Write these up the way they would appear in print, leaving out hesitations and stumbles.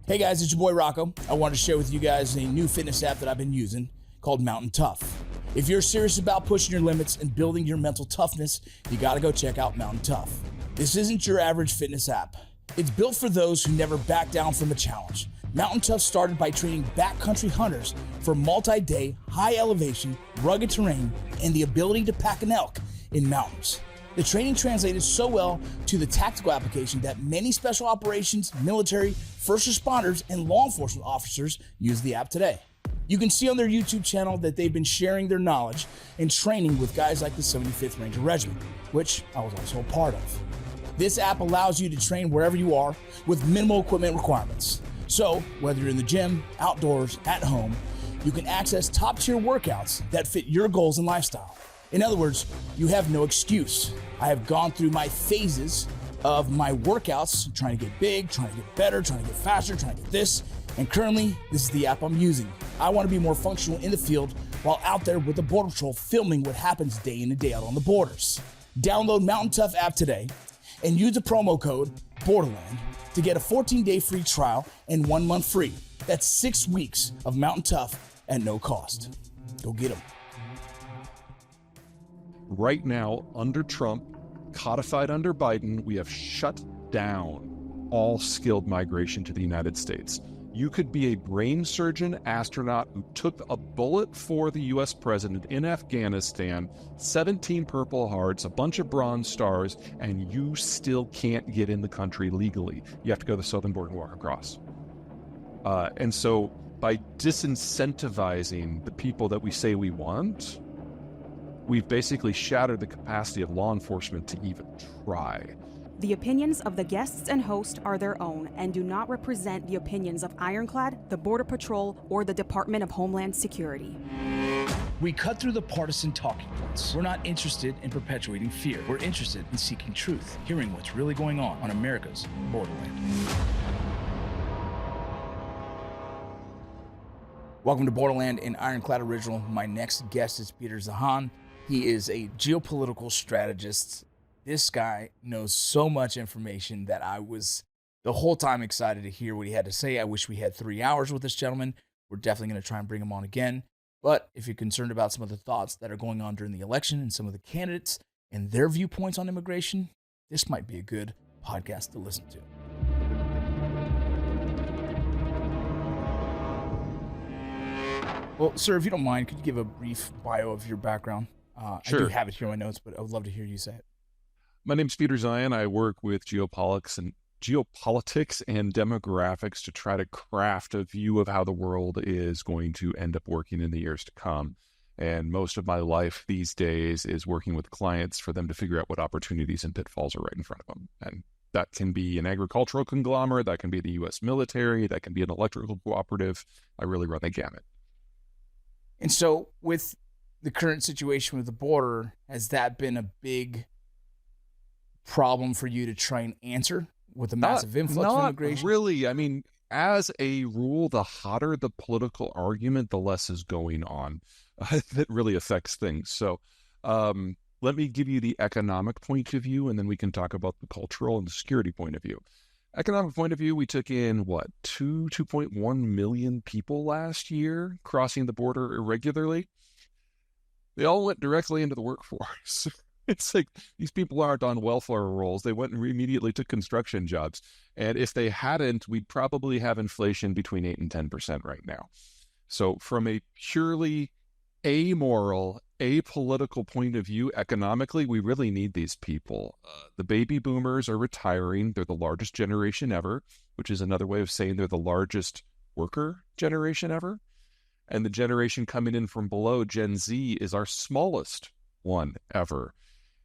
Hey guys, it's your boy Rocco. I wanted to share with you guys a new fitness app that I've been using called MTNTOUGH. If you're serious about pushing your limits and building your mental toughness, you gotta go check out MTNTOUGH. This isn't your average fitness app. It's built for those who never back down from a challenge. MTNTOUGH started by training backcountry hunters for multi-day, high elevation, rugged terrain, and the ability to pack an elk in mountains. The training translated so well to the tactical application that many special operations, military, first responders, and law enforcement officers use the app today. You can see on their YouTube channel that they've been sharing their knowledge and training with guys like the 75th Ranger Regiment, which I was also a part of. This app allows you to train wherever you are with minimal equipment requirements. So whether you're in the gym, outdoors, at home, you can access top-tier workouts that fit your goals and lifestyle. In other words, you have no excuse. I have gone through my phases of my workouts, trying to get big, trying to get better, trying to get faster, trying to get this, and currently, this is the app I'm using. I want to be more functional in the field while out there with the Border Patrol filming what happens day in and day out on the borders. Download MTNTOUGH app today and use the promo code Borderland to get a 14-day free trial and 1 month free. That's 6 weeks of MTNTOUGH at no cost. Go get them. Right now, under Trump, codified under Biden, we have shut down all skilled migration to the United States. You could be a brain surgeon astronaut who took a bullet for the U.S. president in Afghanistan, 17 Purple Hearts, a bunch of Bronze Stars, and you still can't get in the country legally. You have to go to the southern border and walk across. And so by disincentivizing the people that we say we want, we've basically shattered the capacity of law enforcement to even try. The opinions of the guests and host are their own and do not represent the opinions of Ironclad, the Border Patrol, or the Department of Homeland Security. We cut through the partisan talking points. We're not interested in perpetuating fear. We're interested in seeking truth, hearing what's really going on America's borderland. Welcome to Borderland, an Ironclad original. My next guest is Peter Zeihan. He is a geopolitical strategist. This guy knows so much information that I was the whole time excited to hear what he had to say. I wish we had 3 hours with this gentleman. We're definitely going to try and bring him on again. But if you're concerned about some of the thoughts that are going on during the election and some of the candidates and their viewpoints on immigration, this might be a good podcast to listen to. Well, sir, if you don't mind, could you give a brief bio of your background? Sure. I do have it here in my notes, but I would love to hear you say it. My name's Peter Zeihan. I work with geopolitics and demographics to try to craft a view of how the world is going to end up working in the years to come. And most of my life these days is working with clients for them to figure out what opportunities and pitfalls are right in front of them. And that can be an agricultural conglomerate, that can be the U.S. military, that can be an electrical cooperative. I really run the gamut. And so with the current situation with the border, has that been a big problem for you to try and answer with a massive influx of immigration? Not really. I mean, as a rule, the hotter the political argument, the less is going on. That really affects things. So let me give you the economic point of view, and then we can talk about the cultural and the security point of view. Economic point of view, we took in, 2.1 million people last year crossing the border irregularly. They all went directly into the workforce. It's like these people aren't on welfare rolls. They went and immediately took construction jobs. And if they hadn't, we'd probably have inflation between 8 and 10% right now. So from a purely amoral, apolitical point of view, economically, we really need these people. The baby boomers are retiring. They're the largest generation ever, which is another way of saying they're the largest worker generation ever. And the generation coming in from below, Gen Z, is our smallest one ever.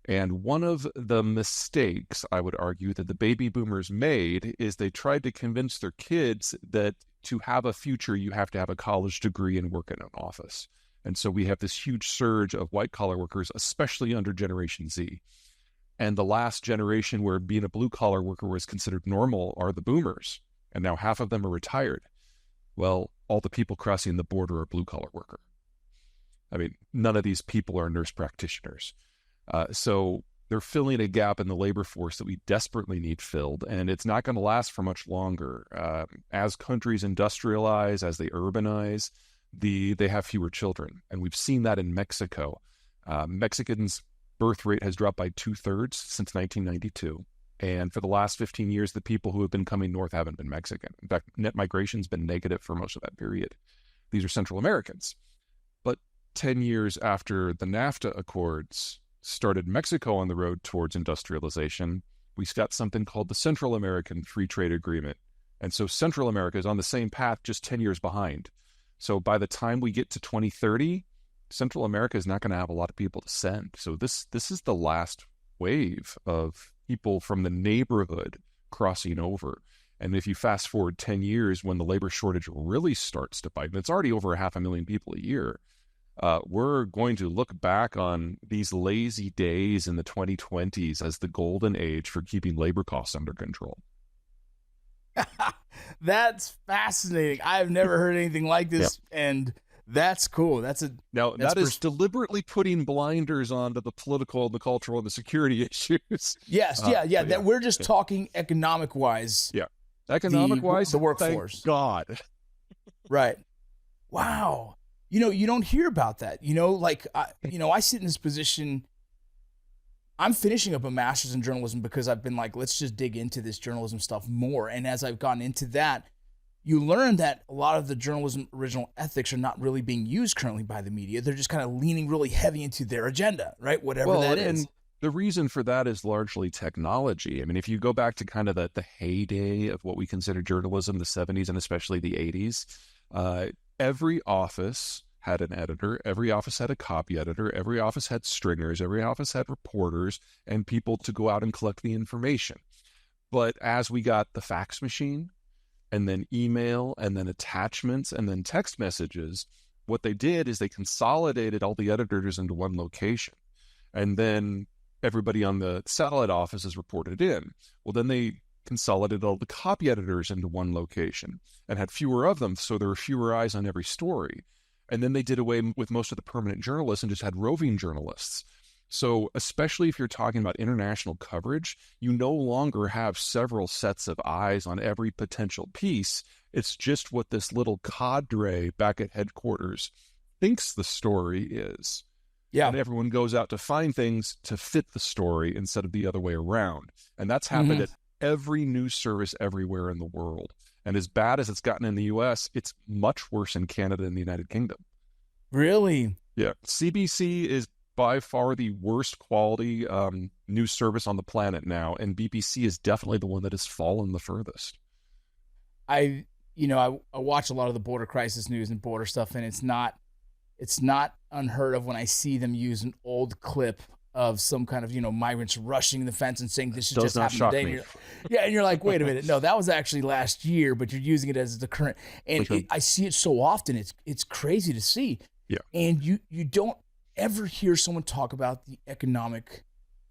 And one of the mistakes, I would argue, that the baby boomers made is they tried to convince their kids that to have a future, you have to have a college degree and work in an office. And so we have this huge surge of white-collar workers, especially under Generation Z. And the last generation where being a blue-collar worker was considered normal are the boomers. And now half of them are retired. Well, all the people crossing the border are blue-collar worker. I mean, none of these people are nurse practitioners. So they're filling a gap in the labor force that we desperately need filled, and it's not going to last for much longer. As countries industrialize, as they urbanize, they have fewer children, and we've seen that in Mexico. Mexicans' birth rate has dropped by 2/3 since 1992. And for the last 15 years, the people who have been coming north haven't been Mexican. In fact, net migration's been negative for most of that period. These are Central Americans. But 10 years after the NAFTA Accords started Mexico on the road towards industrialization, we got something called the Central American Free Trade Agreement. And so Central America is on the same path, just 10 years behind. So by the time we get to 2030, Central America is not going to have a lot of people to send. So this is the last wave of people from the neighborhood crossing over. And if you fast forward 10 years when the labor shortage really starts to bite, and it's already over 500,000 people a year, we're going to look back on these lazy days in the 2020s as the golden age for keeping labor costs under control. That's fascinating. I've never heard anything like this, and that's cool. That is deliberately putting blinders onto the political, the cultural, and the security issues. Yes, that we're just talking economic-wise. Yeah, economic-wise, the workforce. Thank God. Right. Wow. You don't hear about that. I sit in this position. I'm finishing up a master's in journalism because I've been like, let's just dig into this journalism stuff more. And as I've gotten into that, you learn that a lot of the journalism original ethics are not really being used currently by the media. They're just kind of leaning really heavy into their agenda, right? Whatever that is. And the reason for that is largely technology. I mean, if you go back to kind of the heyday of what we consider journalism, the 70s and especially the 80s, every office had an editor, every office had a copy editor, every office had stringers, every office had reporters and people to go out and collect the information. But as we got the fax machine, and then email, and then attachments, and then text messages, what they did is they consolidated all the editors into one location. And then everybody on the satellite offices reported in. Well, then they consolidated all the copy editors into one location and had fewer of them, so there were fewer eyes on every story. And then they did away with most of the permanent journalists and just had roving journalists. So especially if you're talking about international coverage, you no longer have several sets of eyes on every potential piece. It's just what this little cadre back at headquarters thinks the story is. Yeah. And everyone goes out to find things to fit the story instead of the other way around. And that's happened at every news service everywhere in the world. And as bad as it's gotten in the U.S., it's much worse in Canada and the United Kingdom. Really? Yeah. CBC is by far the worst quality news service on the planet now, and BBC is definitely the one that has fallen the furthest. I watch a lot of the border crisis news and border stuff, and it's not unheard of when I see them use an old clip of some kind of migrants rushing the fence and saying this should just happen today. And you're like, wait a minute, no, that was actually last year, but you're using it as the current. And I see it so often, it's crazy to see. Yeah, and you don't ever hear someone talk about the economic,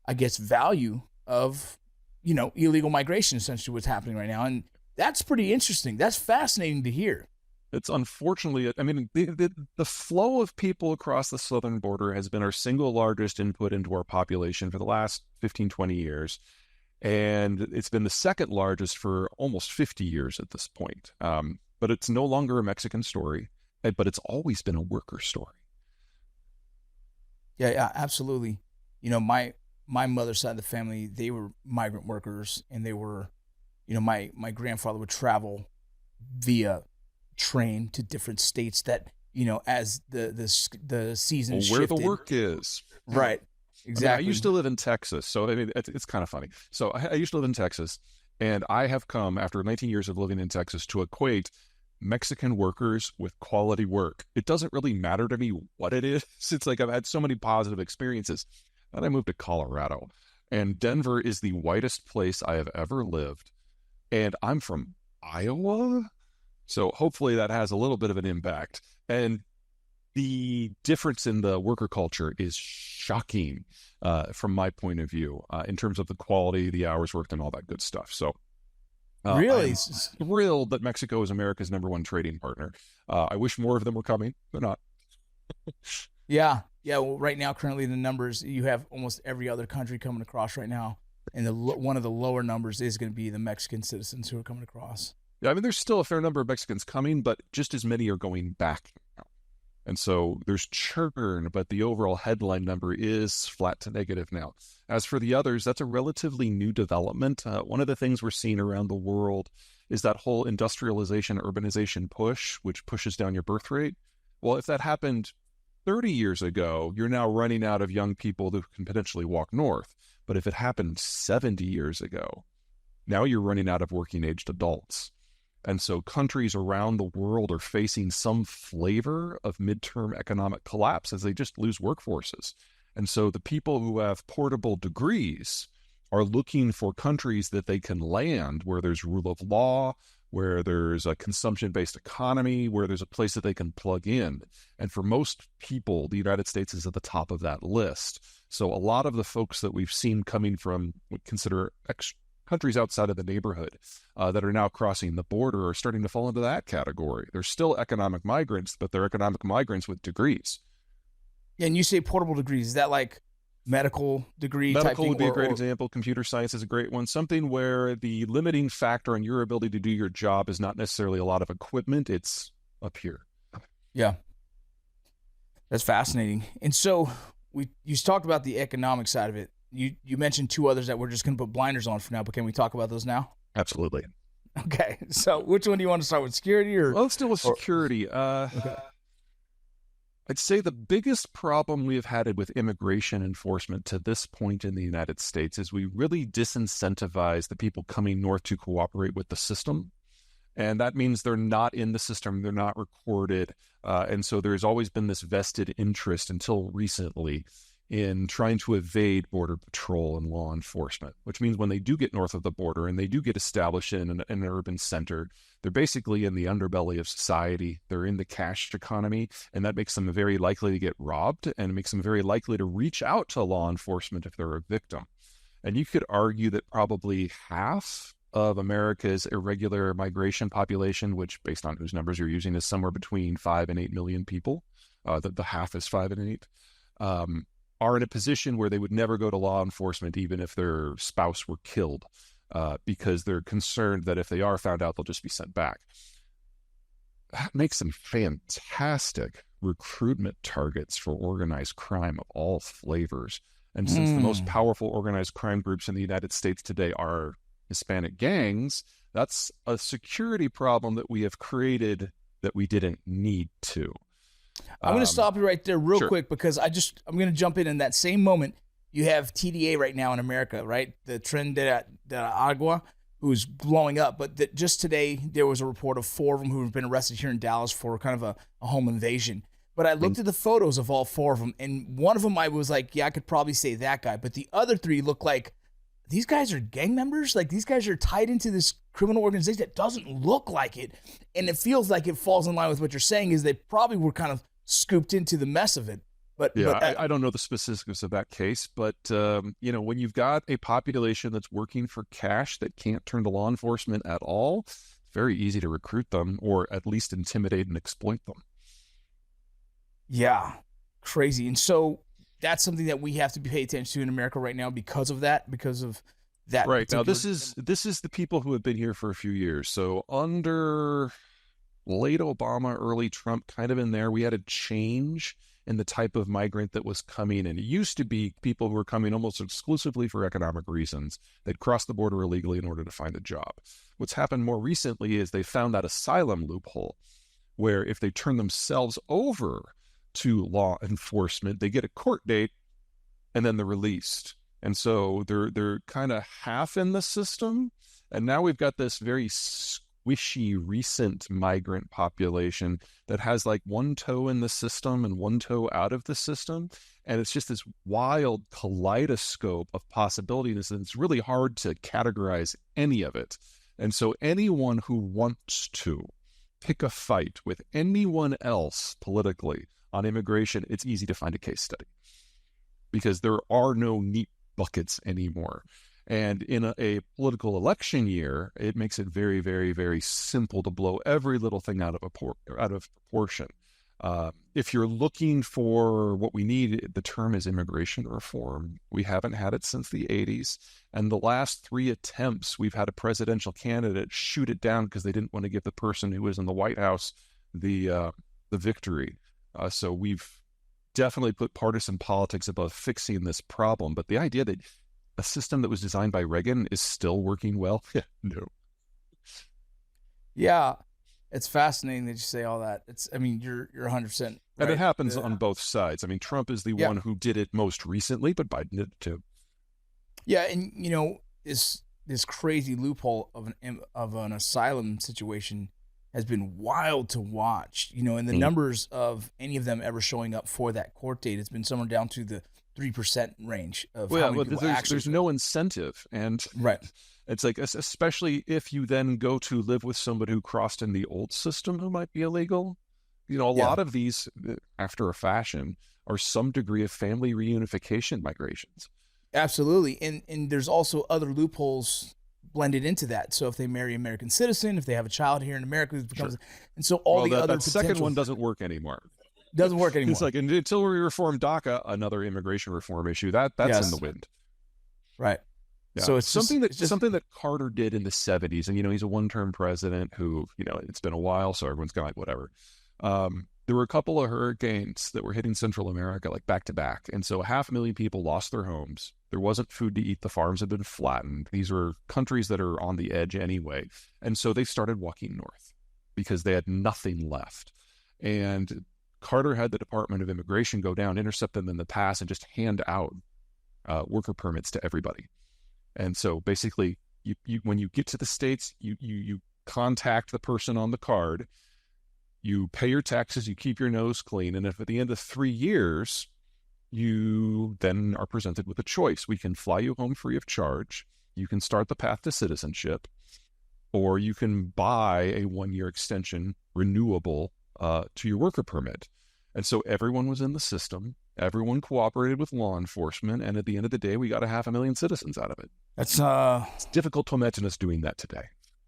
I guess, value of, illegal migration, essentially what's happening right now. And that's pretty interesting. That's fascinating to hear. It's unfortunately, I mean, the flow of people across the southern border has been our single largest input into our population for the last 15, 20 years. And it's been the second largest for almost 50 years at this point. But it's no longer a Mexican story, but it's always been a worker story. Yeah, absolutely. My mother's side of the family, they were migrant workers, and they were, my grandfather would travel via train to different states that, as the season where shifted. The work is. Right. Exactly. I used to live in Texas, so it's kind of funny. So I used to live in Texas, and I have come after 19 years of living in Texas to equate Mexican workers with quality work. It doesn't really matter to me what it is. It's like I've had so many positive experiences. Then I moved to Colorado, and Denver is the whitest place I have ever lived. And I'm from Iowa, so hopefully that has a little bit of an impact. And the difference in the worker culture is shocking from my point of view in terms of the quality, the hours worked, and all that good stuff. So really I'm thrilled that Mexico is America's #1 trading partner. I wish more of them were coming. They're not. Yeah. Yeah, well, right now, currently, the numbers, you have almost every other country coming across right now. And one of the lower numbers is going to be the Mexican citizens who are coming across. Yeah, I mean, there's still a fair number of Mexicans coming, but just as many are going back now. And so there's churn, but the overall headline number is flat to negative now. As for the others, that's a relatively new development. One of the things we're seeing around the world is that whole industrialization, urbanization push, which pushes down your birth rate. Well, if that happened 30 years ago, you're now running out of young people who can potentially walk north. But if it happened 70 years ago, now you're running out of working-aged adults. And so countries around the world are facing some flavor of midterm economic collapse as they just lose workforces. And so the people who have portable degrees are looking for countries that they can land where there's rule of law, where there's a consumption-based economy, where there's a place that they can plug in. And for most people, the United States is at the top of that list. So a lot of the folks that we've seen coming from what consider countries outside of the neighborhood that are now crossing the border are starting to fall into that category. They're still economic migrants, but they're economic migrants with degrees. And you say portable degrees. Is that like medical degree type Medical thing? would be a great example. Computer science is a great one. Something where the limiting factor on your ability to do your job is not necessarily a lot of equipment. It's up here. Yeah. That's fascinating. And so you talked about the economic side of it. You mentioned two others that we're just going to put blinders on for now, but can we talk about those now? Absolutely. Okay. So which one do you want to start with, security or? Well, let's deal with security. Okay. I'd say the biggest problem we have had with immigration enforcement to this point in the United States is we really disincentivize the people coming north to cooperate with the system. And that means they're not in the system, they're not recorded. And so there's always been this vested interest until recently in trying to evade border patrol and law enforcement, which means when they do get north of the border and they do get established in an urban center, they're basically in the underbelly of society. They're in the cash economy, and that makes them very likely to get robbed and makes them very likely to reach out to law enforcement if they're a victim. And you could argue that probably half of America's irregular migration population, which based on whose numbers you're using is somewhere between 5 and 8 million people, the half is 5 and 8, are in a position where they would never go to law enforcement even if their spouse were killed, because they're concerned that if they are found out, they'll just be sent back. That makes them fantastic recruitment targets for organized crime of all flavors. And since the most powerful organized crime groups in the United States today are Hispanic gangs, that's a security problem that we have created that we didn't need to. I'm going to stop you right there real quick because I'm going to jump in that same moment. You have TDA right now in America, right? The Tren de Agua, who's blowing up. But just today, there was a report of 4 of them who have been arrested here in Dallas for kind of a home invasion. But I looked at the photos of all 4 of them, and one of them I was like, yeah, I could probably say that guy. But the other 3 look like these guys are gang members. Like these guys are tied into this criminal organization that doesn't look like it. And it feels like it falls in line with what you're saying is they probably were kind of scooped into the mess of it. But I don't know the specifics of that case, but when you've got a population that's working for cash that can't turn to law enforcement at all, it's very easy to recruit them or at least intimidate and exploit them. Yeah, crazy. And so that's something that we have to pay attention to in America right now because of that. Right now, this is the people who have been here for a few years. So under late Obama, early Trump, kind of in there, we had a change in the type of migrant that was coming in. It used to be people who were coming almost exclusively for economic reasons. They'd cross the border illegally in order to find a job. What's happened more recently is they found that asylum loophole where if they turn themselves over to law enforcement, they get a court date and then they're released. And so they're kind of half in the system. And now we've got this very squishy recent migrant population that has like one toe in the system and one toe out of the system. And it's just this wild kaleidoscope of possibilities. And it's really hard to categorize any of it. And so anyone who wants to pick a fight with anyone else politically on immigration, it's easy to find a case study because there are no neat buckets anymore. And in a political election year, it makes it very, very, very simple to blow every little thing out of proportion. If you're looking for what we need, the term is immigration reform. We haven't had it since the 80s. And the last 3 attempts, we've had a presidential candidate shoot it down because they didn't want to give the person who was in the White House the victory. So we've definitely put partisan politics above fixing this problem. But the idea that a system that was designed by Reagan is still working well, no. Yeah. It's fascinating that you say all that. You're 100% right. And it happens on both sides. I mean, Trump is the one who did it most recently, but Biden did it too. Yeah, and this crazy loophole of an asylum situation has been wild to watch. And the numbers of any of them ever showing up for that court date has been somewhere down to the 3% range of how many people actually. There's no incentive, and right. It's like, especially if you then go to live with somebody who crossed in the old system who might be illegal. A lot of these, after a fashion, are some degree of family reunification migrations. Absolutely. And there's also other loopholes blended into that. So if they marry an American citizen, if they have a child here in America, it becomes, and so that second one doesn't work anymore. Doesn't work anymore. It's like, until we reform DACA, another immigration reform issue, that's in the wind. Right. Yeah. So it's something that Carter did in the 70s, and he's a one-term president who it's been a while, so everyone's kind of like whatever. There were a couple of hurricanes that were hitting Central America like back to back, and so 500,000 people lost their homes. There wasn't food to eat. The farms had been flattened. These were countries that are on the edge anyway, and so they started walking north because they had nothing left. And Carter had the Department of Immigration go down, intercept them in the pass, and just hand out worker permits to everybody. And so basically, you when you get to the States, you contact the person on the card, you pay your taxes, you keep your nose clean, and if at the end of 3 years, you then are presented with a choice. We can fly you home free of charge, you can start the path to citizenship, or you can buy a 1-year extension, renewable, to your worker permit. And so everyone was in the system. Everyone cooperated with law enforcement, and at the end of the day, we got 500,000 citizens out of it. It's difficult to imagine us doing that today.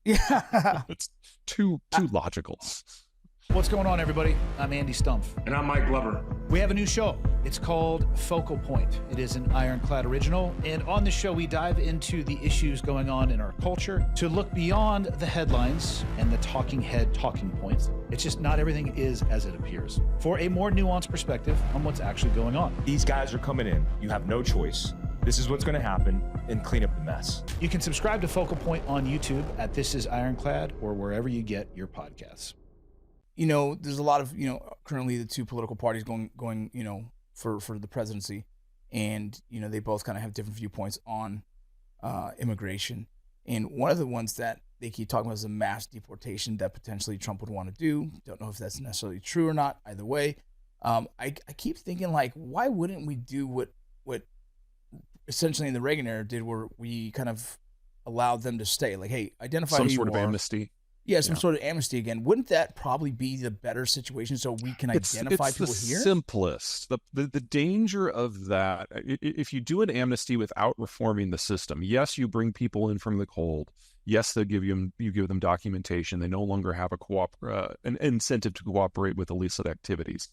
Yeah, it's too logical. What's going on, everybody? I'm Andy Stumpf. And I'm Mike Glover. We have a new show. It's called Focal Point. It is an Ironclad original. And on the show, we dive into the issues going on in our culture to look beyond the headlines and the talking head talking points. It's just not everything is as it appears. For a more nuanced perspective on what's actually going on. These guys are coming in. You have no choice. This is what's going to happen, and clean up the mess. You can subscribe to Focal Point on YouTube at This Is Ironclad or wherever you get your podcasts. There's a lot of, currently the two political parties going, for the presidency, and, they both kind of have different viewpoints on immigration. And one of the ones that they keep talking about is a mass deportation that potentially Trump would want to do. Don't know if that's necessarily true or not. Either way, I keep thinking, like, why wouldn't we do what essentially in the Reagan era did, where we kind of allowed them to stay? Like, hey, identify some who sort you of are. amnesty. Yeah, some sort of amnesty again. Wouldn't that probably be the better situation so we can identify people it's the here? Simplest. The danger of that, if you do an amnesty without reforming the system, yes, you bring people in from the cold. Yes, you give them documentation. They no longer have an incentive to cooperate with illicit activities.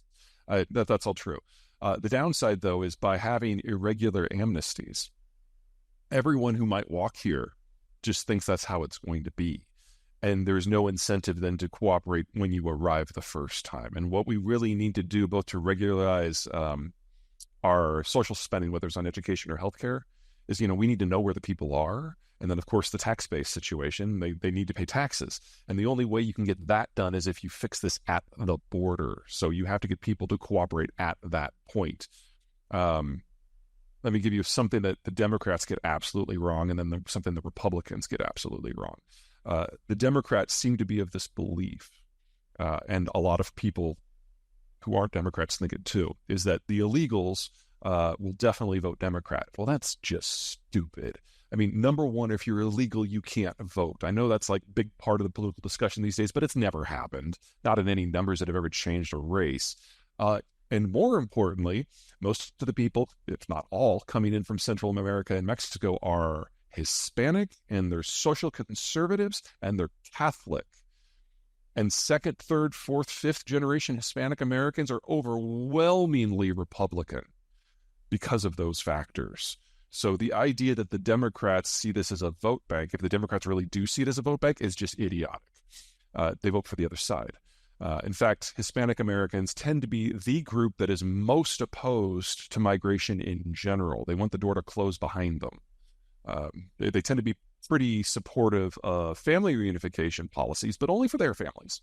That's all true. The downside, though, is by having irregular amnesties, everyone who might walk here just thinks that's how it's going to be. And there's no incentive then to cooperate when you arrive the first time. And what we really need to do, both to regularize our social spending, whether it's on education or healthcare, is, we need to know where the people are. And then, of course, the tax-based situation, they need to pay taxes. And the only way you can get that done is if you fix this at the border. So you have to get people to cooperate at that point. Let me give you something that the Democrats get absolutely wrong, and then something the Republicans get absolutely wrong. The Democrats seem to be of this belief, and a lot of people who aren't Democrats think it too, is that the illegals will definitely vote Democrat. Well, that's just stupid. I mean, number one, if you're illegal, you can't vote. I know that's like big part of the political discussion these days, but it's never happened. Not in any numbers that have ever changed a race. And more importantly, most of the people, if not all, coming in from Central America and Mexico are Hispanic, and they're social conservatives, and they're Catholic. And second, third, fourth, fifth generation Hispanic Americans are overwhelmingly Republican because of those factors. So the idea that the Democrats see this as a vote bank, if the Democrats really do see it as a vote bank, is just idiotic. They vote for the other side. In fact, Hispanic Americans tend to be the group that is most opposed to migration in general. They want the door to close behind them. They tend to be pretty supportive of family reunification policies, but only for their families.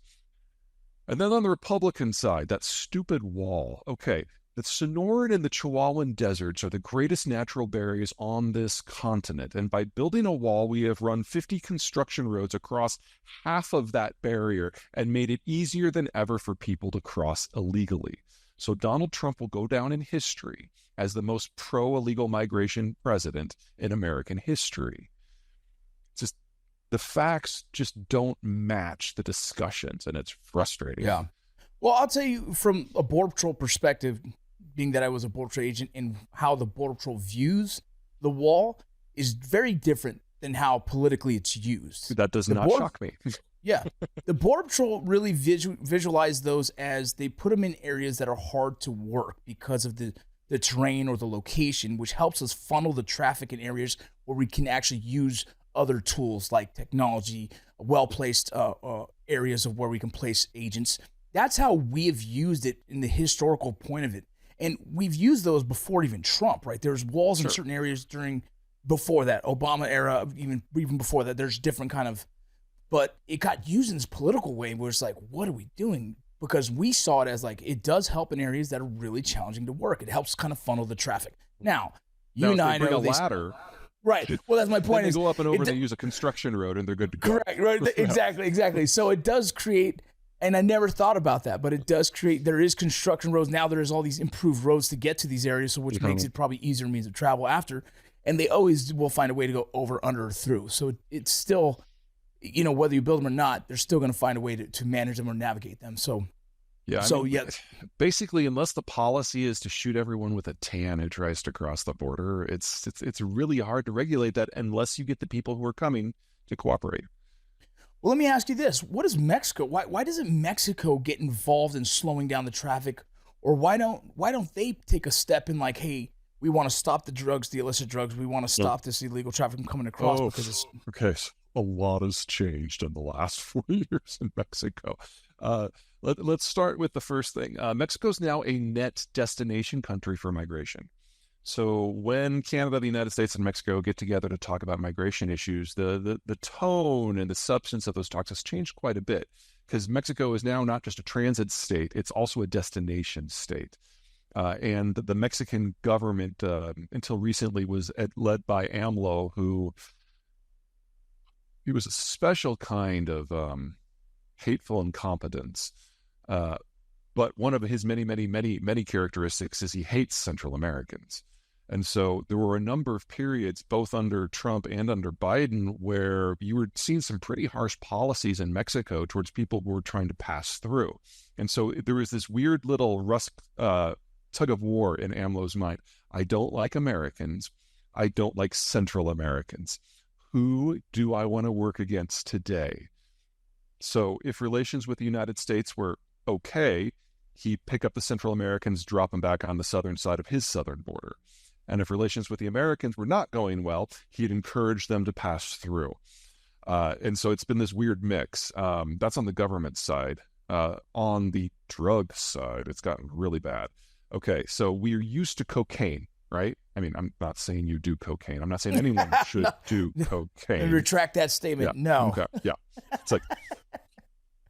And then on the Republican side, that stupid wall. Okay, the Sonoran and the Chihuahuan deserts are the greatest natural barriers on this continent. And by building a wall, we have run 50 construction roads across half of that barrier and made it easier than ever for people to cross illegally. So Donald Trump will go down in history as the most pro-illegal migration president in American history. Just the facts just don't match the discussions, and it's frustrating. Yeah. Well, I'll tell you from a Border Patrol perspective, being that I was a Border Patrol agent, and how the Border Patrol views the wall is very different than how politically it's used. That does not shock me. Yeah. The Border Patrol really visualize those as they put them in areas that are hard to work because of the terrain or the location, which helps us funnel the traffic in areas where we can actually use other tools like technology, well-placed areas of where we can place agents. That's how we have used it in the historical point of it. And we've used those before even Trump, right? There's walls in certain areas before that, Obama era, even before that, there's different kind of, but it got used in this political way where it's like, what are we doing? Because we saw it as like, it does help in areas that are really challenging to work. It helps kind of funnel the traffic. Now, you and I know a ladder. Right. Well, that's my point. They go up and over, they use a construction road, and they're good to go. Correct. Right. Exactly. So it does create, and I never thought about that, but it does create, there is construction roads. Now there's all these improved roads to get to these areas, so which makes it probably easier means of travel after. And they always will find a way to go over, under, or through. So it's still, whether you build them or not, they're still going to find a way to manage them or navigate them. So, basically, unless the policy is to shoot everyone with a tan who tries to cross the border, it's really hard to regulate that unless you get the people who are coming to cooperate. Well, let me ask you this. What is Mexico? Why doesn't Mexico get involved in slowing down the traffic? Or why don't they take a step in like, hey, we want to stop the drugs, the illicit drugs. We want to stop this illegal traffic from coming across because it's... Okay, so a lot has changed in the last 4 years in Mexico. Let's start with the first thing. Mexico's now a net destination country for migration. So when Canada, the United States, and Mexico get together to talk about migration issues, the tone and the substance of those talks has changed quite a bit, because Mexico is now not just a transit state, it's also a destination state. And the Mexican government, until recently, was led by AMLO, he was a special kind of hateful incompetence. But one of his many characteristics is he hates Central Americans. And so there were a number of periods, both under Trump and under Biden, where you were seeing some pretty harsh policies in Mexico towards people who were trying to pass through. And so there was this weird little tug of war in AMLO's mind. I don't like Americans. I don't like Central Americans. Who do I want to work against today? So if relations with the United States were okay, he'd pick up the Central Americans, drop them back on the southern side of his southern border. And if relations with the Americans were not going well, he'd encourage them to pass through. And so it's been this weird mix. That's on the government side. On the drug side, it's gotten really bad. Okay, so we're used to cocaine, right? I mean, I'm not saying you do cocaine. I'm not saying anyone should do cocaine. Retract that statement. Yeah. No. Okay. Yeah. It's like,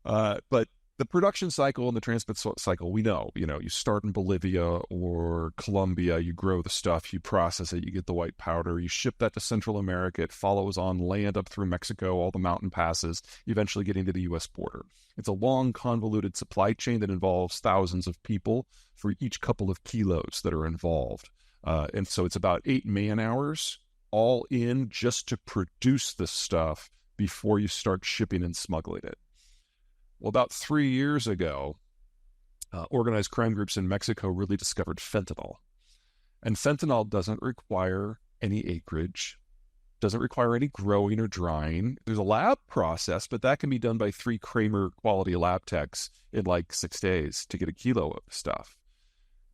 but the production cycle and the transport cycle, we know, you start in Bolivia or Colombia, you grow the stuff, you process it, you get the white powder, you ship that to Central America, it follows on land up through Mexico, all the mountain passes, eventually getting to the U.S. border. It's a long, convoluted supply chain that involves thousands of people for each couple of kilos that are involved. And so it's about 8 man-hours all in just to produce this stuff before you start shipping and smuggling it. Well, about 3 years ago, organized crime groups in Mexico really discovered fentanyl. And fentanyl doesn't require any acreage. Doesn't require any growing or drying. There's a lab process, but that can be done by 3 Kramer quality lab techs in like 6 days to get a kilo of stuff.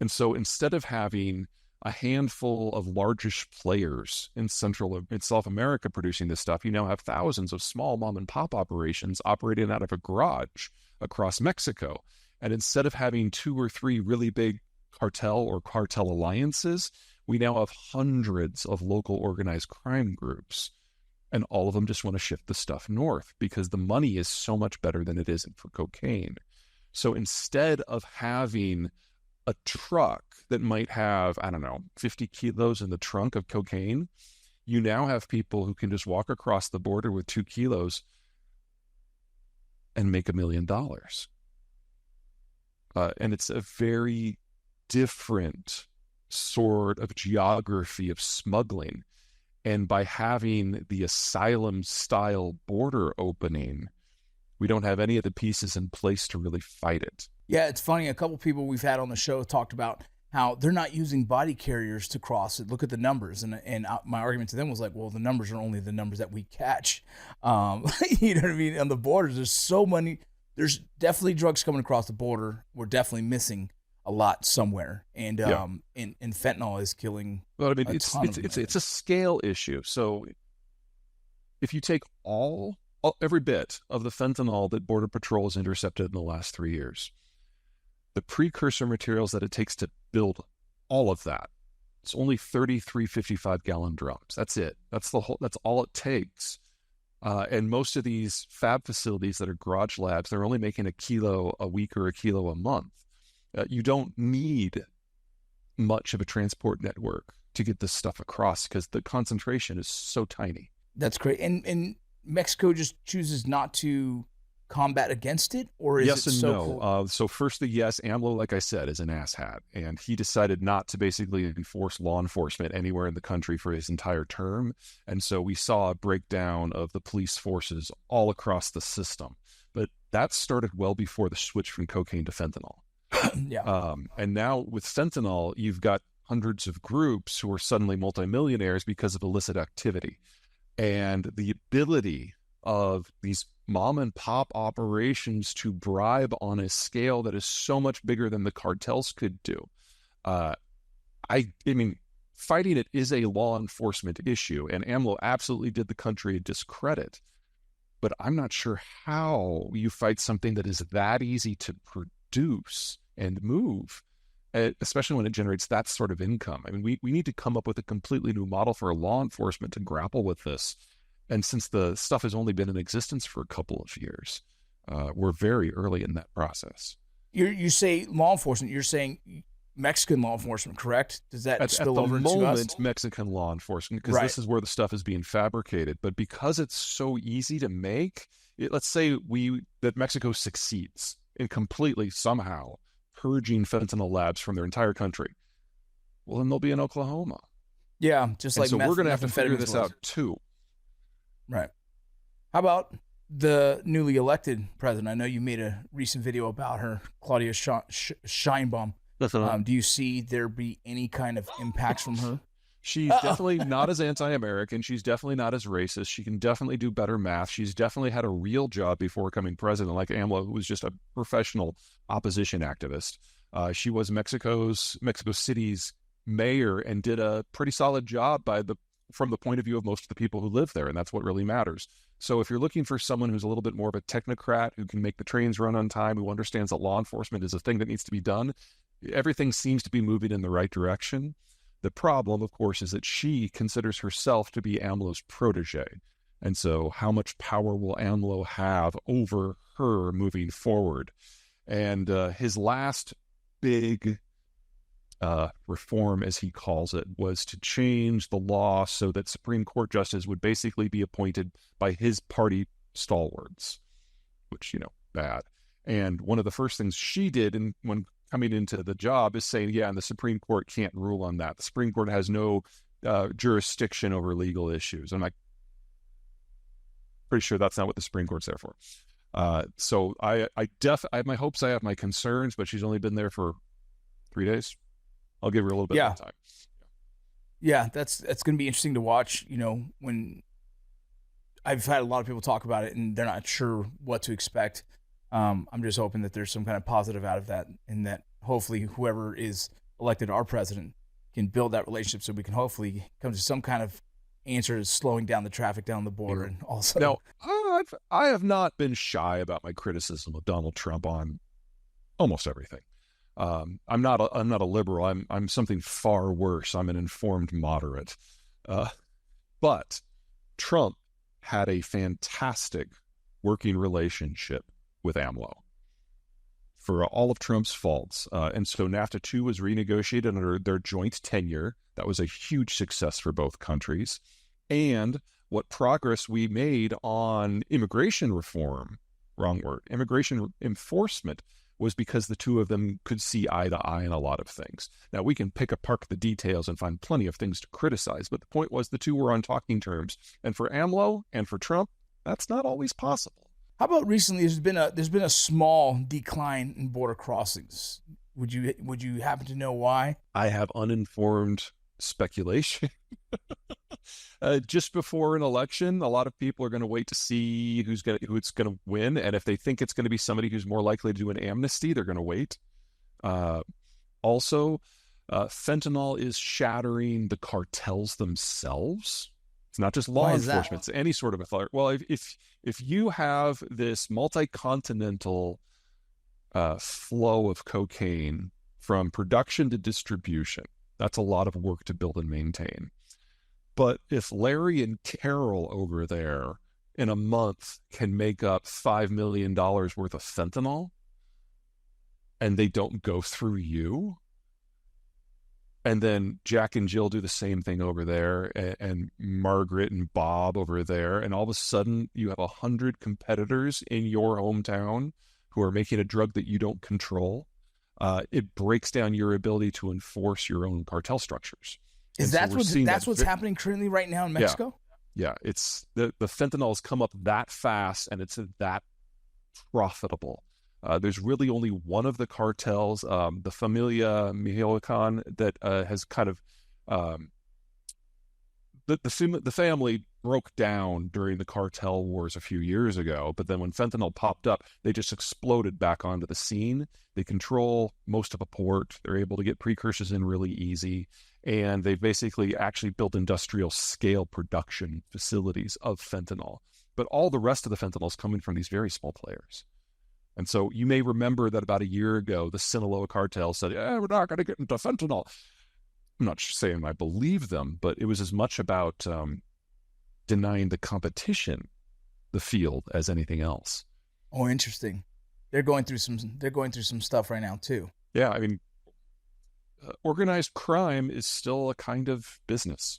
And so instead of having a handful of largish players in South America producing this stuff, you now have thousands of small mom and pop operations operating out of a garage across Mexico. And instead of having 2 or 3 really big cartel or cartel alliances, we now have hundreds of local organized crime groups, and all of them just want to shift the stuff north because the money is so much better than it is for cocaine. So instead of having a truck that might have, 50 kilos in the trunk of cocaine, you now have people who can just walk across the border with 2 kilos and make $1 million. And it's a very different sort of geography of smuggling. And by having the asylum-style border opening, we don't have any of the pieces in place to really fight it. Yeah, it's funny. A couple people we've had on the show talked about how they're not using body carriers to cross it. Look at the numbers. And my argument to them was like, well, the numbers are only the numbers that we catch. You know what I mean? On the borders, there's definitely drugs coming across the border. We're definitely missing a lot somewhere. And and fentanyl is killing. Well, I mean, it's a scale issue. So if you take every bit of the fentanyl that Border Patrol has intercepted in the last 3 years, the precursor materials that it takes to build all of that, it's only 33 55-gallon drums. That's it. That's all it takes. And most of these fab facilities that are garage labs, they're only making 1 kilo a week or 1 kilo a month. You don't need much of a transport network to get this stuff across because the concentration is so tiny. That's great. And Mexico just chooses not to combat against it, or is yes it and so no? cool? So firstly, yes, AMLO, like I said, is an asshat, and he decided not to basically enforce law enforcement anywhere in the country for his entire term. And so we saw a breakdown of the police forces all across the system. But that started well before the switch from cocaine to fentanyl. Yeah. And now with fentanyl, you've got hundreds of groups who are suddenly multimillionaires because of illicit activity. And the ability of these mom and pop operations to bribe on a scale that is so much bigger than the cartels could do. I mean, fighting it is a law enforcement issue, and AMLO absolutely did the country a discredit. But I'm not sure how you fight something that is that easy to produce and move, especially when it generates that sort of income. I mean, we need to come up with a completely new model for law enforcement to grapple with this. And since the stuff has only been in existence for a couple of years, we're very early in that process. You say law enforcement, you're saying Mexican law enforcement, correct? Does that spill over into us? At the moment, Mexican law enforcement, because this is where the stuff is being fabricated. But because it's so easy to make, let's say that Mexico succeeds in completely somehow purging fentanyl labs from their entire country. Well, then they'll be in Oklahoma. Yeah, just like so we're going to have to figure this out too. Right. How about the newly elected president? I know you made a recent video about her, Claudia Sheinbaum. Do you see there be any kind of impacts from her? She's definitely not as anti-American. She's definitely not as racist. She can definitely do better math. She's definitely had a real job before becoming president, like AMLO, who was just a professional opposition activist. She was Mexico City's mayor and did a pretty solid job from the point of view of most of the people who live there, and that's what really matters. So if you're looking for someone who's a little bit more of a technocrat, who can make the trains run on time, who understands that law enforcement is a thing that needs to be done, everything seems to be moving in the right direction. The problem, of course, is that she considers herself to be AMLO's protege. And so how much power will AMLO have over her moving forward? And his last big reform, as he calls it, was to change the law so that Supreme Court justices would basically be appointed by his party stalwarts, which, bad. And one of the first things she did when coming into the job is saying, and the Supreme Court can't rule on that. The Supreme Court has no jurisdiction over legal issues. I'm like, pretty sure that's not what the Supreme Court's there for. So I have my hopes, I have my concerns, but she's only been there for 3 days. I'll give her a little bit more time. Yeah, that's going to be interesting to watch. When I've had a lot of people talk about it and they're not sure what to expect. I'm just hoping that there's some kind of positive out of that, and that hopefully whoever is elected our president can build that relationship so we can hopefully come to some kind of answer to slowing down the traffic down the border. And also, now, I have not been shy about my criticism of Donald Trump on almost everything. I'm not a liberal. I'm something far worse. I'm an informed moderate. But Trump had a fantastic working relationship with AMLO for all of Trump's faults. And so NAFTA 2 was renegotiated under their joint tenure. That was a huge success for both countries. And what progress we made on immigration reform, wrong word, immigration enforcement, was because the two of them could see eye to eye on a lot of things. Now, we can pick apart the details and find plenty of things to criticize, but the point was the two were on talking terms. And for AMLO and for Trump, that's not always possible. How about recently? There's been a small decline in border crossings. Would you happen to know why? I have uninformed speculation. Just before an election, a lot of people are going to wait to see who's going to win, and if they think it's going to be somebody who's more likely to do an amnesty, they're going to wait. Also, fentanyl is shattering the cartels themselves. It's not just law enforcement; it's any sort of authority. Well, if you have this multi-continental flow of cocaine from production to distribution, that's a lot of work to build and maintain. But if Larry and Carol over there in a month can make up $5 million worth of fentanyl, and they don't go through you, and then Jack and Jill do the same thing over there, and Margaret and Bob over there, and all of a sudden you have 100 competitors in your hometown who are making a drug that you don't control, it breaks down your ability to enforce your own cartel structures. That's what's happening currently right now in Mexico? Yeah, it's the fentanyl has come up that fast, and it's that profitable. There's really only one of the cartels, the Familia Michoacan, that has kind of the family broke down during the cartel wars a few years ago, but then when fentanyl popped up, they just exploded back onto the scene. They control most of a port. They're able to get precursors in really easy, and they've basically actually built industrial scale production facilities of fentanyl. But all the rest of the fentanyl is coming from these very small players. And so you may remember that about a year ago, the Sinaloa cartel said, we're not going to get into fentanyl. I'm not saying I believe them, but it was as much about denying the competition the field as anything else. Oh, interesting. They're going through some stuff right now too. Yeah, I mean, organized crime is still a kind of business.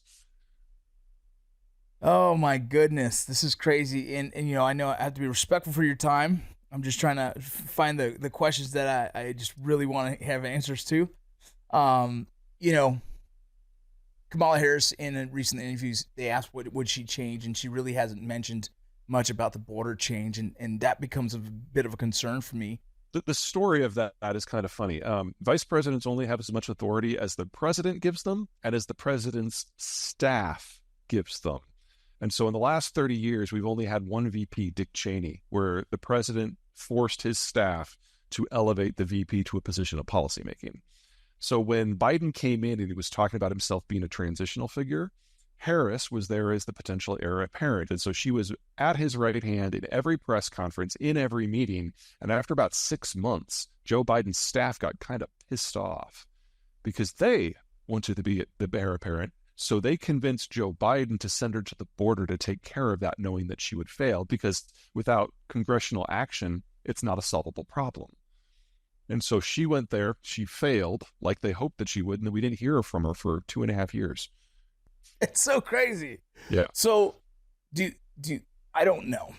Oh my goodness, this is crazy. And I know I have to be respectful for your time. I'm just trying to find the questions that I just really want to have answers to. Kamala Harris, in recent interviews, they asked what would she change, and she really hasn't mentioned much about the border change, and that becomes a bit of a concern for me. The story of that is kind of funny. Vice presidents only have as much authority as the president gives them and as the president's staff gives them. And so in the last 30 years, we've only had one VP, Dick Cheney, where the president forced his staff to elevate the VP to a position of policymaking. So when Biden came in and he was talking about himself being a transitional figure, Harris was there as the potential heir apparent. And so she was at his right hand in every press conference, in every meeting. And after about 6 months, Joe Biden's staff got kind of pissed off because they wanted to be the heir apparent. So they convinced Joe Biden to send her to the border to take care of that, knowing that she would fail, because without congressional action, it's not a solvable problem. And so she went there, she failed, like they hoped that she would, and then we didn't hear from her for 2.5 years. It's so crazy. Yeah. So I don't know.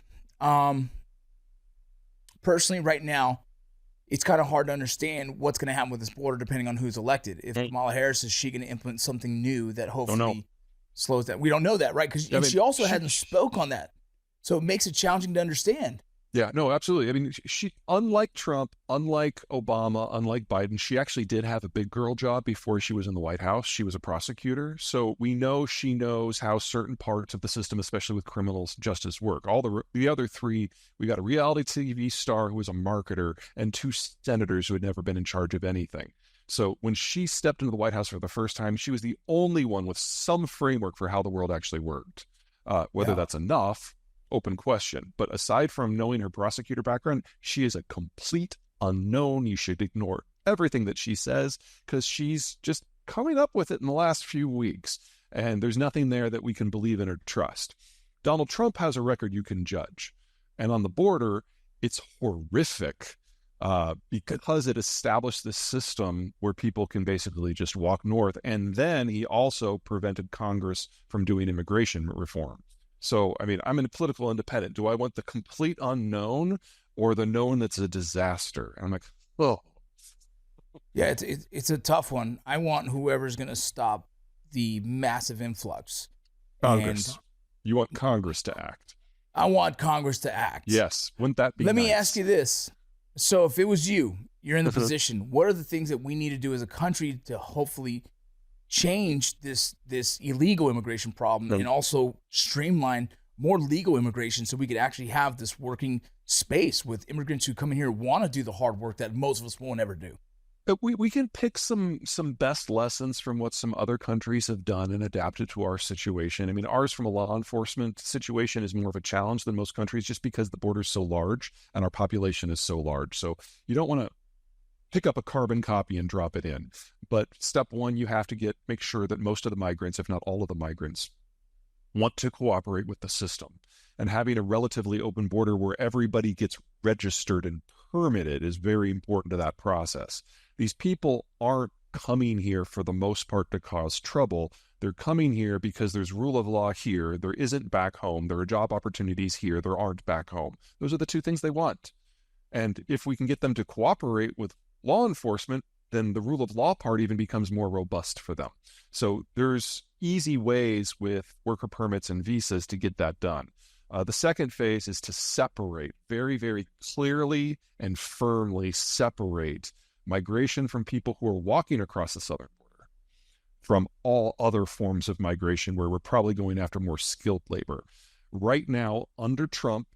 Personally, right now, it's kind of hard to understand what's going to happen with this border depending on who's elected. If Kamala Harris, is she going to implement something new that hopefully slows that? We don't know that, right? Because she also hasn't spoke on that. So it makes it challenging to understand. Yeah, no, absolutely. I mean, she, unlike Trump, unlike Obama, unlike Biden, she actually did have a big girl job before she was in the White House. She was a prosecutor. So we know she knows how certain parts of the system, especially with criminal justice, work. All the other three, we got a reality TV star who was a marketer and two senators who had never been in charge of anything. So when she stepped into the White House for the first time, she was the only one with some framework for how the world actually worked. Whether that's enough, open question. But aside from knowing her prosecutor background, she is a complete unknown. You should ignore everything that she says because she's just coming up with it in the last few weeks. And there's nothing there that we can believe in or trust. Donald Trump has a record you can judge. And on the border, it's horrific because it established this system where people can basically just walk north. And then he also prevented Congress from doing immigration reform. So, I mean, I'm a political independent. Do I want the complete unknown or the known that's a disaster? And I'm like, oh. Yeah, it's a tough one. I want whoever's going to stop the massive influx. Congress. And you want Congress to act. I want Congress to act. Yes. Wouldn't that be Let me nice? ask you this. So if it was you're in the position, what are the things that we need to do as a country to hopefully change this illegal immigration problem and also streamline more legal immigration so we could actually have this working space with immigrants who come in here want to do the hard work that most of us won't ever do? But we can pick some best lessons from what some other countries have done and adapt it to our situation. I mean, ours from a law enforcement situation is more of a challenge than most countries just because the border is so large and our population is so large. So you don't want to pick up a carbon copy and drop it in. But step one, you have to make sure that most of the migrants, if not all of the migrants, want to cooperate with the system. And having a relatively open border where everybody gets registered and permitted is very important to that process. These people aren't coming here for the most part to cause trouble. They're coming here because there's rule of law here. There isn't back home. There are job opportunities here. There aren't back home. Those are the two things they want. And if we can get them to cooperate with law enforcement, then the rule of law part even becomes more robust for them. So there's easy ways with worker permits and visas to get that done. The second phase is to separate, very, very clearly and firmly separate migration from people who are walking across the southern border from all other forms of migration where we're probably going after more skilled labor. Right now, under Trump,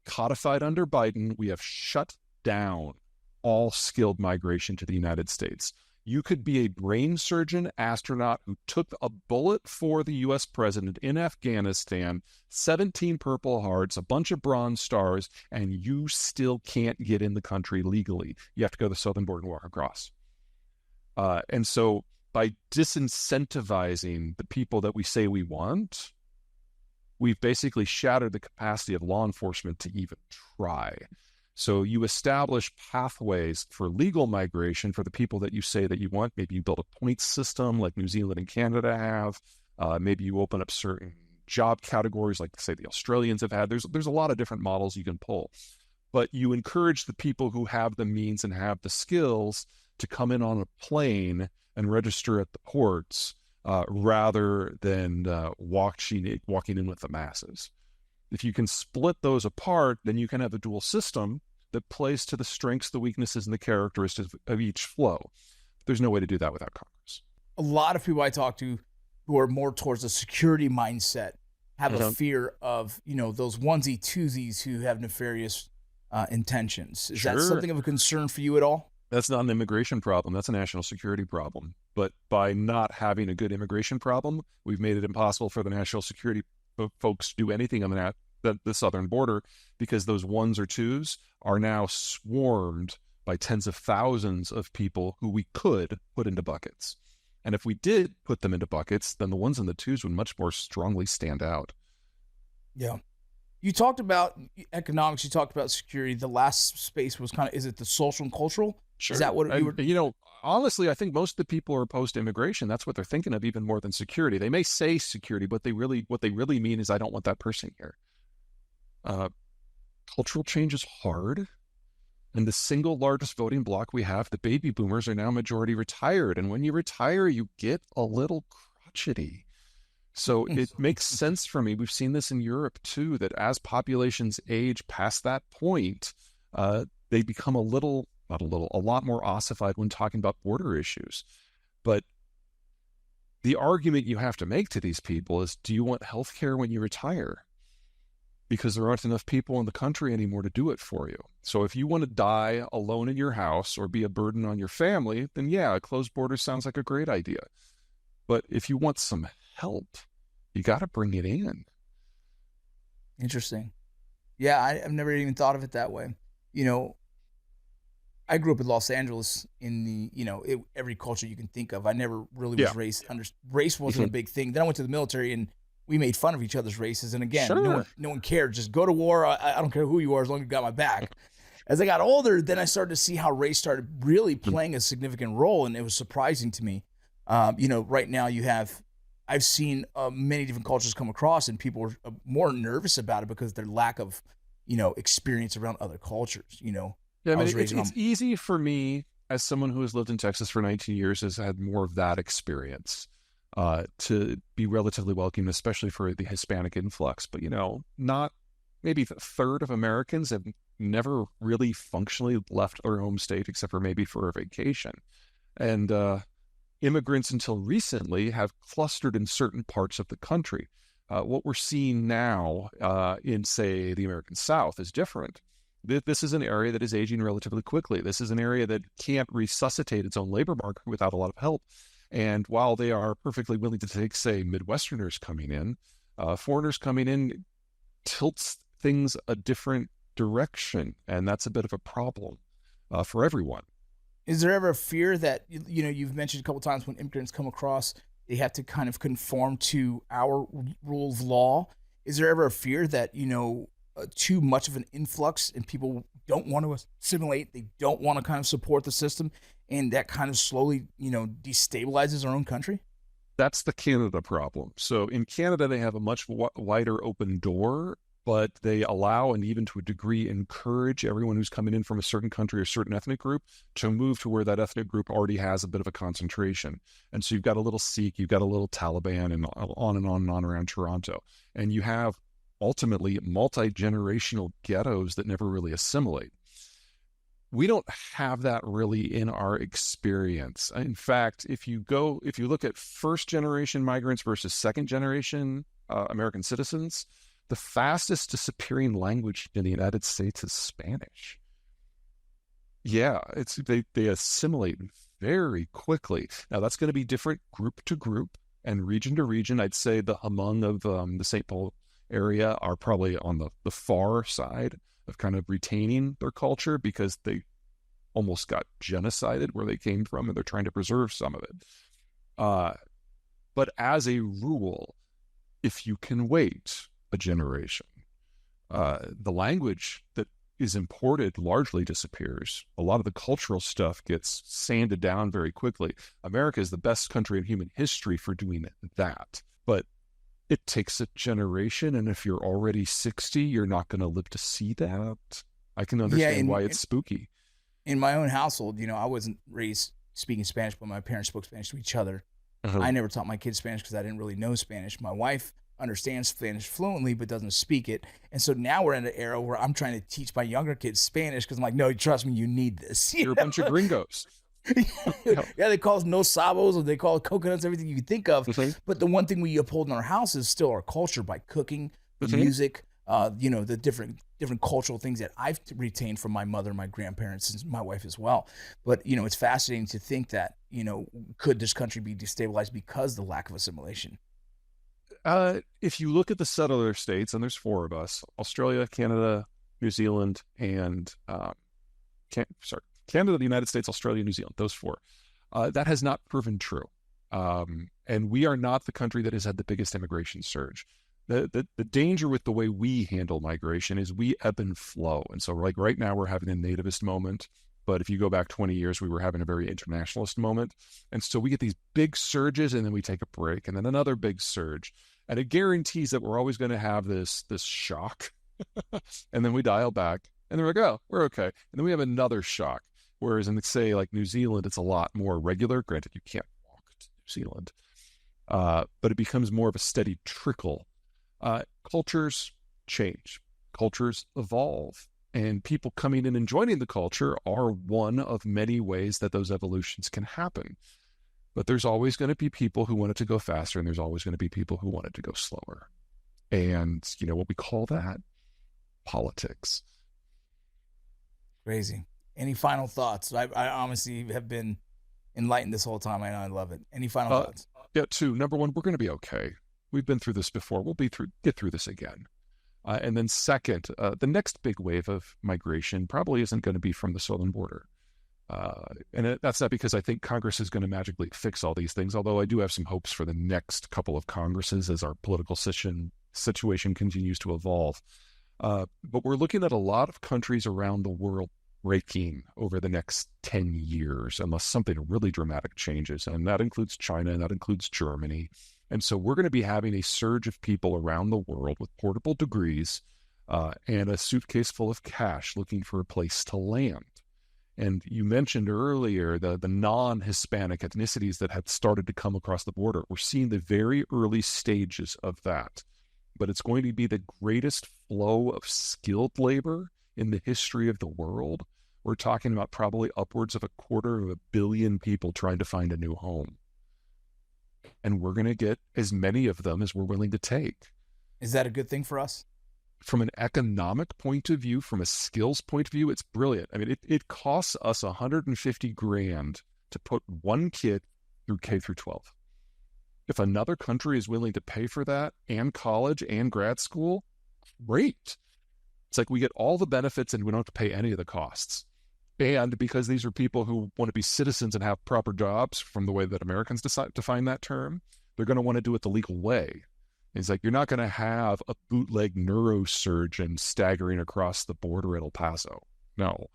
codified under Biden, we have shut down all skilled migration to the United States. You could be a brain surgeon astronaut who took a bullet for the U.S. president in Afghanistan, 17 Purple Hearts, a bunch of Bronze Stars, and you still can't get in the country legally. You have to go to the southern border and walk across. And so by disincentivizing the people that we say we want, we've basically shattered the capacity of law enforcement to even try. So you establish pathways for legal migration for the people that you say that you want. Maybe you build a point system like New Zealand and Canada have. Maybe you open up certain job categories like, say, the Australians have had. There's a lot of different models you can pull. But you encourage the people who have the means and have the skills to come in on a plane and register at the ports rather than walking in with the masses. If you can split those apart, then you can have a dual system that plays to the strengths, the weaknesses, and the characteristics of each flow. There's no way to do that without Congress. A lot of people I talk to who are more towards a security mindset have a fear of, those onesie twosies who have nefarious intentions. Is that something of a concern for you at all? That's not an immigration problem. That's a national security problem. But by not having a good immigration problem, we've made it impossible for the national security folks to do anything on the southern border because those ones or twos are now swarmed by tens of thousands of people who we could put into buckets. And if we did put them into buckets, then the ones and the twos would much more strongly stand out. Yeah. You talked about economics. You talked about security. The last space was is it the social and cultural? Sure. Is that what you were? Honestly, I think most of the people who are post-immigration, that's what they're thinking of even more than security. They may say security, but what they really mean is I don't want that person here. Cultural change is hard. And the single largest voting bloc we have, the baby boomers, are now majority retired. And when you retire, you get a little crotchety. So it makes sense for me. We've seen this in Europe too, that as populations age past that point, they become a lot more ossified when talking about border issues. But the argument you have to make to these people is, do you want health care when you retire? Because there aren't enough people in the country anymore to do it for you. So if you want to die alone in your house or be a burden on your family, then yeah, a closed border sounds like a great idea. But if you want some help, you got to bring it in. Interesting. Yeah, I've never even thought of it that way. You know, I grew up in Los Angeles in the, every culture you can think of. I never really was race wasn't a big thing. Then I went to the military and we made fun of each other's races. And again, no one cared. Just go to war. I don't care who you are as long as you got my back. As I got older, then I started to see how race started really playing a significant role. And it was surprising to me. Right now I've seen many different cultures come across and people are more nervous about it because of their lack of, experience around other cultures, Yeah, I mean, it's easy for me as someone who has lived in Texas for 19 years, has had more of that experience to be relatively welcome, especially for the Hispanic influx. But, not maybe a third of Americans have never really functionally left their home state except for maybe for a vacation. And immigrants until recently have clustered in certain parts of the country. What we're seeing now in, say, the American South is different. This is an area that is aging relatively quickly. This is an area that can't resuscitate its own labor market without a lot of help. And while they are perfectly willing to take, say, Midwesterners coming in, foreigners coming in tilts things a different direction. And that's a bit of a problem for everyone. Is there ever a fear that, you've mentioned a couple of times when immigrants come across, they have to kind of conform to our rule of law? Is there ever a fear that, too much of an influx and people don't want to assimilate, they don't want to kind of support the system, and that kind of slowly, destabilizes our own country? That's the Canada problem. So in Canada, they have a much wider open door, but they allow and even to a degree encourage everyone who's coming in from a certain country or certain ethnic group to move to where that ethnic group already has a bit of a concentration. And so you've got a little Sikh, you've got a little Taliban, and on and on and on around Toronto. And you have ultimately multi-generational ghettos that never really assimilate. We don't have that really in our experience. In fact, if you look at first generation migrants versus second generation American citizens, the fastest disappearing language in the United States is Spanish. Yeah, they assimilate very quickly. Now that's going to be different group to group and region to region. I'd say the Hmong of the St. Paul area are probably on the far side of kind of retaining their culture because they almost got genocided where they came from and they're trying to preserve some of it. But as a rule, if you can wait a generation, the language that is imported largely disappears. A lot of the cultural stuff gets sanded down very quickly. America is the best country in human history for doing that. But it takes a generation, and if you're already 60, you're not going to live to see that. I can understand why it's spooky. In my own household, I wasn't raised speaking Spanish, but my parents spoke Spanish to each other. Uh-huh. I never taught my kids Spanish because I didn't really know Spanish. My wife understands Spanish fluently, but doesn't speak it. And so now we're in an era where I'm trying to teach my younger kids Spanish because I'm like, no, trust me, you need this. You're a bunch of gringos. Yeah, they call us no sabos, or they call it coconuts, everything you can think of. Mm-hmm. But the one thing we uphold in our house is still our culture by cooking, Mm-hmm. music, the different cultural things that I've retained from my mother, my grandparents, and my wife as well. But, it's fascinating to think that, could this country be destabilized because of the lack of assimilation? If you look at the settler states, and there's 4 of us, Australia, Canada, New Zealand, and Canada, the United States, Australia, New Zealand, those 4. That has not proven true. And we are not the country that has had the biggest immigration surge. The danger with the way we handle migration is we ebb and flow. And so like right now we're having a nativist moment, but if you go back 20 years, we were having a very internationalist moment. And so we get these big surges and then we take a break and then another big surge. And it guarantees that we're always going to have this shock. And then we dial back and then we're like, oh, we're okay. And then we have another shock. Whereas in, say, like New Zealand, it's a lot more regular. Granted, you can't walk to New Zealand. but it becomes more of a steady trickle. Cultures change, cultures evolve, and people coming in and joining the culture are one of many ways that those evolutions can happen. But there's always going to be people who want it to go faster, and there's always going to be people who want it to go slower. And you know what we call that? Politics. Crazy. Any final thoughts? I honestly have been enlightened this whole time. I know I love it. Any final thoughts? Yeah, two. Number one, we're going to be okay. We've been through this before. We'll get through this again. And then second, the next big wave of migration probably isn't going to be from the southern border. That's not because I think Congress is going to magically fix all these things, although I do have some hopes for the next couple of Congresses as our political situation continues to evolve. But we're looking at a lot of countries around the world breaking over the next 10 years, unless something really dramatic changes. And that includes China, and that includes Germany. And so we're going to be having a surge of people around the world with portable degrees and a suitcase full of cash looking for a place to land. And you mentioned earlier the non-Hispanic ethnicities that had started to come across the border. We're seeing the very early stages of that. But it's going to be the greatest flow of skilled labor in the history of the world. We're talking about probably upwards of 250 million people trying to find a new home. And we're going to get as many of them as we're willing to take. Is that a good thing for us? From an economic point of view, from a skills point of view, it's brilliant. I mean, it costs us $150,000 to put one kid through K through 12. If another country is willing to pay for that and college and grad school, great. It's like we get all the benefits and we don't have to pay any of the costs. And because these are people who want to be citizens and have proper jobs from the way that Americans define that term, they're going to want to do it the legal way. It's like you're not going to have a bootleg neurosurgeon staggering across the border at El Paso. No.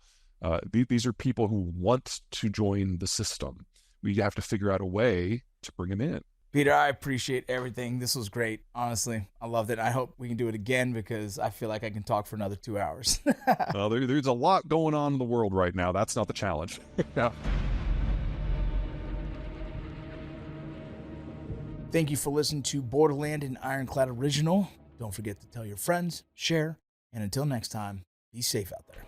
These are people who want to join the system. We have to figure out a way to bring them in. Peter, I appreciate everything. This was great. Honestly, I loved it. I hope we can do it again because I feel like I can talk for another 2 hours. Well, there's a lot going on in the world right now. That's not the challenge. Yeah. Thank you for listening to Borderland and Ironclad Original. Don't forget to tell your friends, share, and until next time, be safe out there.